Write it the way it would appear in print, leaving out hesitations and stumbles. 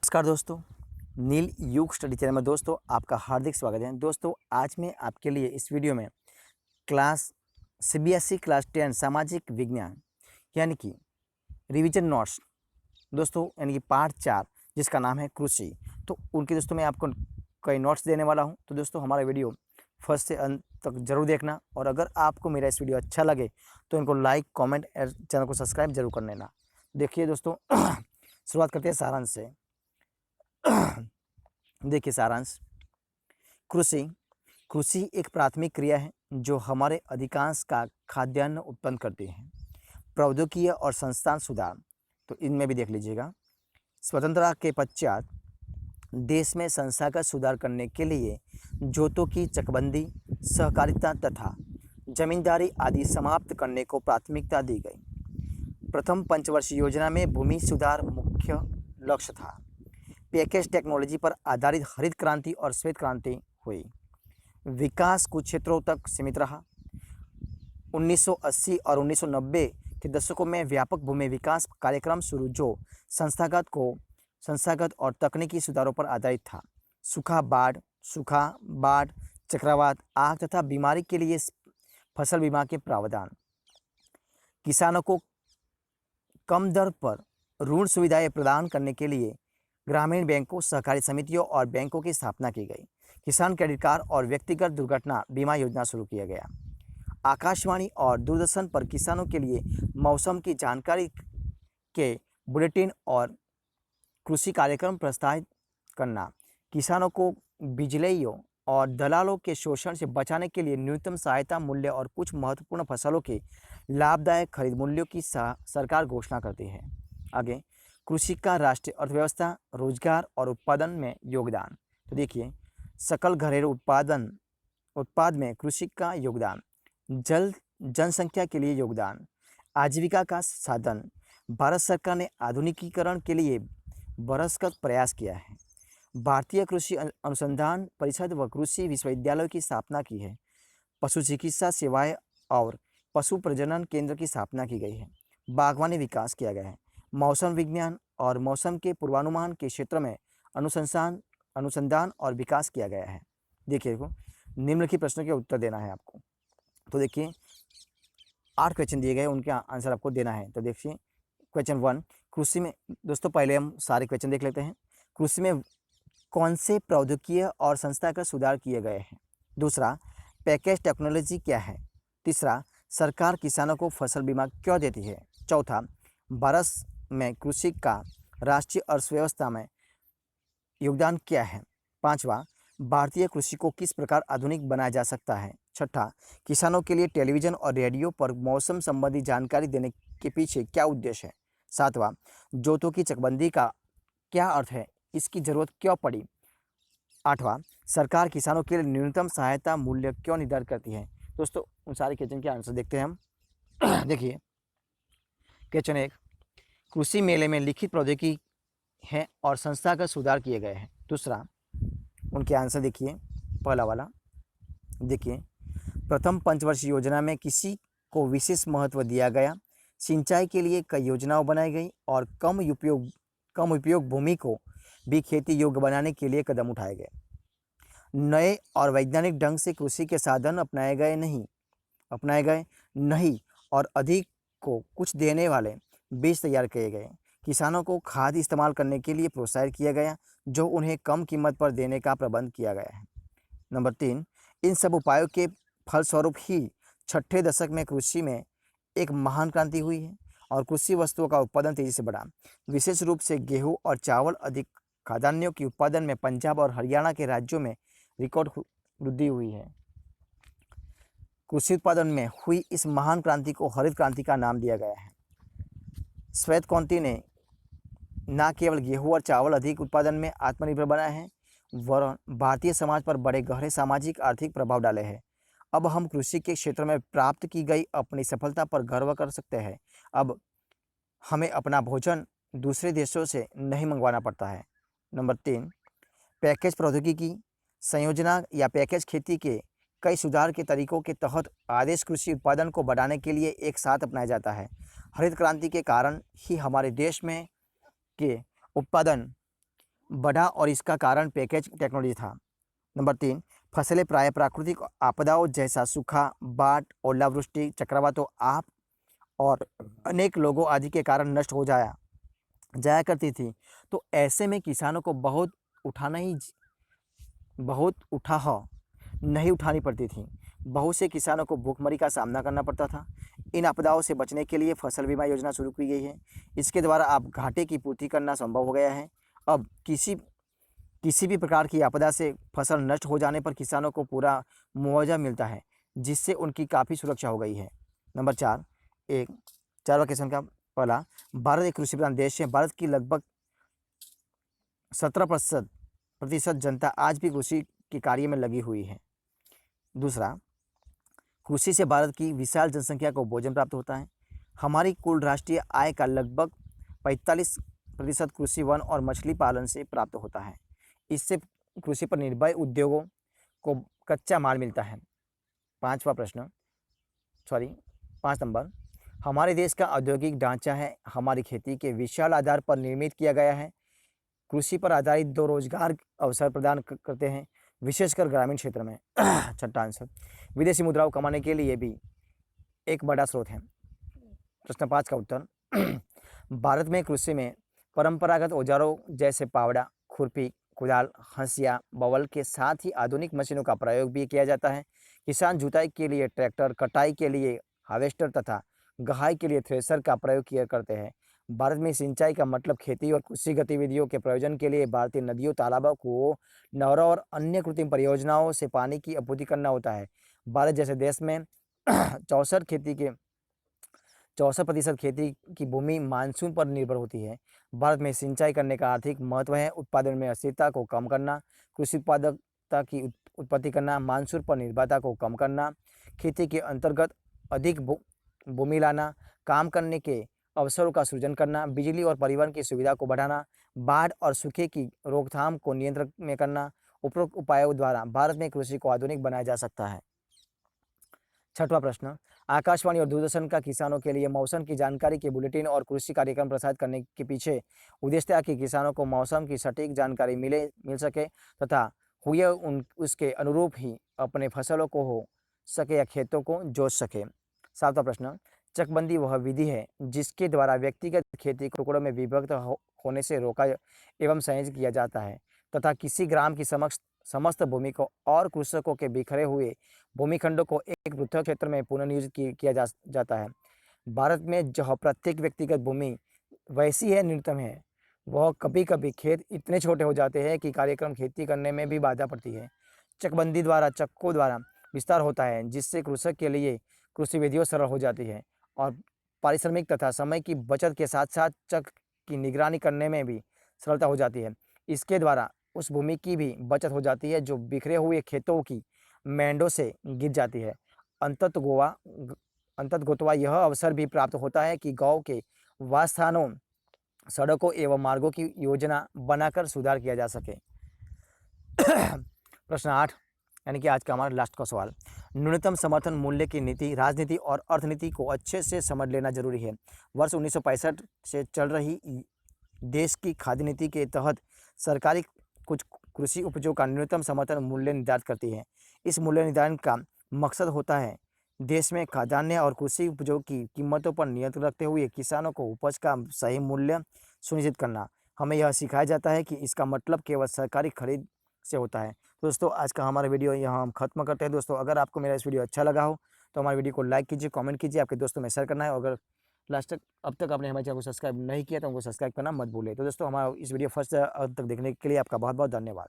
नमस्कार दोस्तों, नील युग स्टडी चैनल में दोस्तों आपका हार्दिक स्वागत है। दोस्तों आज मैं आपके लिए इस वीडियो में क्लास सीबीएसई क्लास 10 सामाजिक विज्ञान यानी कि रिवीजन नोट्स दोस्तों यानी कि पार्ट 4 जिसका नाम है कृषि, तो उनके दोस्तों मैं आपको कई नोट्स देने वाला हूं। तो दोस्तों हमारा वीडियो फर्स्ट से अंत तक जरूर देखना, और अगर आपको मेरा इस वीडियो अच्छा लगे तो इनको लाइक कॉमेंट और चैनल को सब्सक्राइब जरूर कर लेना। देखिए दोस्तों शुरुआत करते हैं सारांश से। देखिए सारांश। कृषि कृषि एक प्राथमिक क्रिया है जो हमारे अधिकांश का खाद्यान्न उत्पन्न करती है। प्रौद्योगिकी और संस्थान सुधार, तो इनमें भी देख लीजिएगा। स्वतंत्रता के पश्चात देश में संस्थागत सुधार करने के लिए जोतों की चकबंदी, सहकारिता तथा जमींदारी आदि समाप्त करने को प्राथमिकता दी गई। प्रथम पंचवर्षीय योजना में भूमि सुधार मुख्य लक्ष्य था। पैकेज टेक्नोलॉजी पर आधारित हरित क्रांति और श्वेत क्रांति हुई। विकास कुछ क्षेत्रों तक सीमित रहा। 1980 और 1990 के दशकों में व्यापक भूमि विकास कार्यक्रम शुरू जो संस्थागत और तकनीकी सुधारों पर आधारित था। सूखा, बाढ़, चक्रवात, आग तथा बीमारी के लिए फसल बीमा के प्रावधान। किसानों को कम दर पर ऋण सुविधाएं प्रदान करने के लिए ग्रामीण बैंकों, सहकारी समितियों और बैंकों की स्थापना की गई। किसान क्रेडिट कार्ड और व्यक्तिगत दुर्घटना बीमा योजना शुरू किया गया। आकाशवाणी और दूरदर्शन पर किसानों के लिए मौसम की जानकारी के बुलेटिन और कृषि कार्यक्रम प्रसारित करना। किसानों को बिचौलियों और दलालों के शोषण से बचाने के लिए न्यूनतम सहायता मूल्य और कुछ महत्वपूर्ण फसलों के लाभदायक खरीद मूल्यों की सरकार घोषणा करती है। आगे, कृषि का राष्ट्रीय अर्थव्यवस्था, रोजगार और उत्पादन में योगदान। तो देखिए, सकल घरेलू उत्पाद में कृषि का योगदान। जनसंख्या के लिए योगदान। आजीविका का साधन। भारत सरकार ने आधुनिकीकरण के लिए बरसकत प्रयास किया है। भारतीय कृषि अनुसंधान परिषद व कृषि विश्वविद्यालयों की स्थापना की है। पशु चिकित्सा सेवाएं और पशु प्रजनन केंद्र की स्थापना की गई है। बागवानी विकास किया गया है। मौसम विज्ञान और मौसम के पूर्वानुमान के क्षेत्र में अनुसंधान और विकास किया गया है। देखिए, निम्नलिखित प्रश्नों के उत्तर देना है आपको। तो देखिए 8 क्वेश्चन दिए गए, उनके आंसर आपको देना है। तो देखिए क्वेश्चन 1, कृषि में दोस्तों पहले हम सारे क्वेश्चन देख लेते हैं। कृषि में कौन से प्रौद्योगिकीय और संस्थागत सुधार किए गए हैं? दूसरा, पैकेज टेक्नोलॉजी क्या है? तीसरा, सरकार किसानों को फसल बीमा क्यों देती है? चौथा, भारत में कृषि का राष्ट्रीय अर्थव्यवस्था में योगदान क्या है? पांचवा, भारतीय कृषि को किस प्रकार आधुनिक बनाया जा सकता है? छठा, किसानों के लिए टेलीविजन और रेडियो पर मौसम संबंधी जानकारी देने के पीछे क्या उद्देश्य है? सातवां, जोतों की चकबंदी का क्या अर्थ है? इसकी जरूरत क्यों पड़ी? आठवां, सरकार किसानों के लिए न्यूनतम सहायता मूल्य क्यों निर्धारित करती है? दोस्तों उन सारे क्वेश्चन के आंसर देखते हैं हम। देखिए क्वेश्चन 1, कृषि मेले में लिखित प्रौद्योगिकी है और संस्थागत सुधार किए गए हैं। दूसरा, उनके आंसर देखिए। पहला वाला देखिए, प्रथम पंचवर्षीय योजना में किसी को विशेष महत्व दिया गया। सिंचाई के लिए कई योजनाएं बनाई गई और कम उपयोग भूमि को भी खेती योग्य बनाने के लिए कदम उठाए गए। नए और वैज्ञानिक ढंग से कृषि के साधन अपनाए गए नहीं और अधिक को कुछ देने वाले बीज तैयार किए गए। किसानों को खाद इस्तेमाल करने के लिए प्रोत्साहित किया गया, जो उन्हें कम कीमत पर देने का प्रबंध किया गया है। नंबर 3, इन सब उपायों के फलस्वरूप ही छठे दशक में कृषि में एक महान क्रांति हुई है और कृषि वस्तुओं का उत्पादन तेजी से बढ़ा। विशेष रूप से गेहूं और चावल अधिक खाद्यान्नों के उत्पादन में पंजाब और हरियाणा के राज्यों में रिकॉर्ड वृद्धि हुई है। कृषि उत्पादन में हुई इस महान क्रांति को हरित क्रांति का नाम दिया गया है। श्वेत क्रांति ने न केवल गेहूं और चावल अधिक उत्पादन में आत्मनिर्भर बनाया है, वरन भारतीय समाज पर बड़े गहरे सामाजिक आर्थिक प्रभाव डाले हैं। अब हम कृषि के क्षेत्र में प्राप्त की गई अपनी सफलता पर गर्व कर सकते हैं। अब हमें अपना भोजन दूसरे देशों से नहीं मंगवाना पड़ता है। नंबर 3, पैकेज प्रौद्योगिकी संयोजना या पैकेज खेती के कई सुधार के तरीकों के तहत आदेश कृषि उत्पादन को बढ़ाने के लिए एक साथ अपनाया जाता है। हरित क्रांति के कारण ही हमारे देश में के उत्पादन बढ़ा और इसका कारण पैकेज टेक्नोलॉजी था। नंबर 3, फसलें प्रायः प्राकृतिक आपदाओं जैसा सूखा, बाढ़, ओलावृष्टि, चक्रवातों, आप और अनेक लोगों आदि के कारण नष्ट हो जाया करती थी। तो ऐसे में किसानों को बहुत उठाह नहीं उठानी पड़ती थी। बहुत से किसानों को भूखमरी का सामना करना पड़ता था। इन आपदाओं से बचने के लिए फसल बीमा योजना शुरू की गई है। इसके द्वारा अब घाटे की पूर्ति करना संभव हो गया है। अब किसी भी प्रकार की आपदा से फसल नष्ट हो जाने पर किसानों को पूरा मुआवजा मिलता है, जिससे उनकी काफ़ी सुरक्षा हो गई है। नंबर 4, एक 4वां क्वेश्चन का पहला, भारत एक कृषि प्रधान देश है। भारत की लगभग 17% जनता आज भी कृषि के कार्य में लगी हुई है। दूसरा, कृषि से भारत की विशाल जनसंख्या को भोजन प्राप्त होता है। हमारी कुल राष्ट्रीय आय का लगभग 45% कृषि, वन और मछली पालन से प्राप्त होता है। इससे कृषि पर निर्भर उद्योगों को कच्चा माल मिलता है। 5 नंबर, हमारे देश का औद्योगिक ढांचा है हमारी खेती के विशाल आधार पर निर्मित किया गया है। कृषि पर आधारित 2 रोजगार अवसर प्रदान करते हैं, विशेषकर ग्रामीण क्षेत्र में। छठा आंसर, विदेशी मुद्राओं कमाने के लिए भी एक बड़ा स्रोत है। प्रश्न 5 का उत्तर, भारत में कृषि में परंपरागत औजारों जैसे फावड़ा, खुरपी, कुदाल, हंसिया, बवल के साथ ही आधुनिक मशीनों का प्रयोग भी किया जाता है। किसान जुताई के लिए ट्रैक्टर, कटाई के लिए हार्वेस्टर तथा गहाई के लिए थ्रेशर का प्रयोग किया करते हैं। भारत में सिंचाई का मतलब खेती और कृषि गतिविधियों के प्रयोजन के लिए भारतीय नदियों, तालाबों, कुओं, नहरों और अन्य कृत्रिम परियोजनाओं से पानी की आपूर्ति करना होता है। भारत जैसे देश में 64% खेती की भूमि मानसून पर निर्भर होती है। भारत में सिंचाई करने का आर्थिक महत्व है। उत्पादन में अस्थिरता को कम करना, कृषि उत्पादकता की उत्पत्ति करना, मानसून पर निर्भरता को कम करना, खेती के अंतर्गत अधिक भूमि लाना, काम करने के अवसरों का सृजन करना, बिजली और परिवहन की सुविधा को बढ़ाना, बाढ़ और सूखे की रोकथाम को नियंत्रण में करना। उपरोक्त उपायों द्वारा भारत में कृषि को आधुनिक बनाया जा सकता है। छठवां प्रश्न, आकाशवाणी और दूरदर्शन का किसानों के लिए मौसम की जानकारी के बुलेटिन और कृषि कार्यक्रम प्रसारित करने के पीछे उद्देश्य था कि किसानों को मौसम की सटीक जानकारी मिल सके तथा हुए उसके अनुरूप ही अपने फसलों को हो सके या खेतों को जोत सके। 7वां प्रश्न, चकबंदी वह विधि है जिसके द्वारा व्यक्तिगत खेती को टुकड़ों में विभक्त होने से रोका एवं संयोजित किया जाता है तथा किसी ग्राम की समस्त भूमि को और कृषकों के बिखरे हुए भूमिखंडों को एक पृथक क्षेत्र में पुनर्नियोजित किया जाता है। भारत में जहाँ प्रत्येक व्यक्तिगत भूमि वैसी है न्यूनतम है, वह कभी कभी खेत इतने छोटे हो जाते हैं कि कार्यक्रम खेती करने में भी बाधा पड़ती है। चकबंदी द्वारा चक्कों द्वारा विस्तार होता है, जिससे कृषक के लिए कृषि विधियों सरल हो जाती है और पारिश्रमिक तथा समय की बचत के साथ साथ चक की निगरानी करने में भी सरलता हो जाती है। इसके द्वारा उस भूमि की भी बचत हो जाती है जो बिखरे हुए खेतों की मेंढों से गिर जाती है। अंततगोतवा यह अवसर भी प्राप्त होता है कि गांव के वास्थानों, सड़कों एवं मार्गों की योजना बनाकर सुधार किया जा सके। प्रश्न 8 यानी कि आज का हमारा लास्ट का सवाल, न्यूनतम समर्थन मूल्य की नीति, राजनीति और अर्थनीति को अच्छे से समझ लेना जरूरी है। वर्ष 1965 से चल रही देश की खाद्य नीति के तहत सरकारी कुछ कृषि उपजों का न्यूनतम समर्थन मूल्य निर्धारित करती है। इस मूल्य निर्धारण का मकसद होता है देश में खाद्यान्न और कृषि उपजों की कीमतों पर नियंत्रण रखते हुए किसानों को उपज का सही मूल्य सुनिश्चित करना। हमें यह सिखाया जाता है कि इसका मतलब केवल सरकारी खरीद से होता है। दोस्तों, आज का हमारा वीडियो यहाँ हम खत्म करते हैं। दोस्तों, अगर आपको मेरा इस वीडियो अच्छा लगा हो तो हमारे वीडियो को लाइक कीजिए, कमेंट कीजिए, आपके दोस्तों में शेयर करना है। और अगर लास्ट तक अब तक आपने हमारे चैनल को सब्सक्राइब नहीं किया तो हमको सब्सक्राइब करना मत भूलिए। तो दोस्तों, हमारा इस वीडियो फर्स्ट तक देखने के लिए आपका बहुत बहुत धन्यवाद।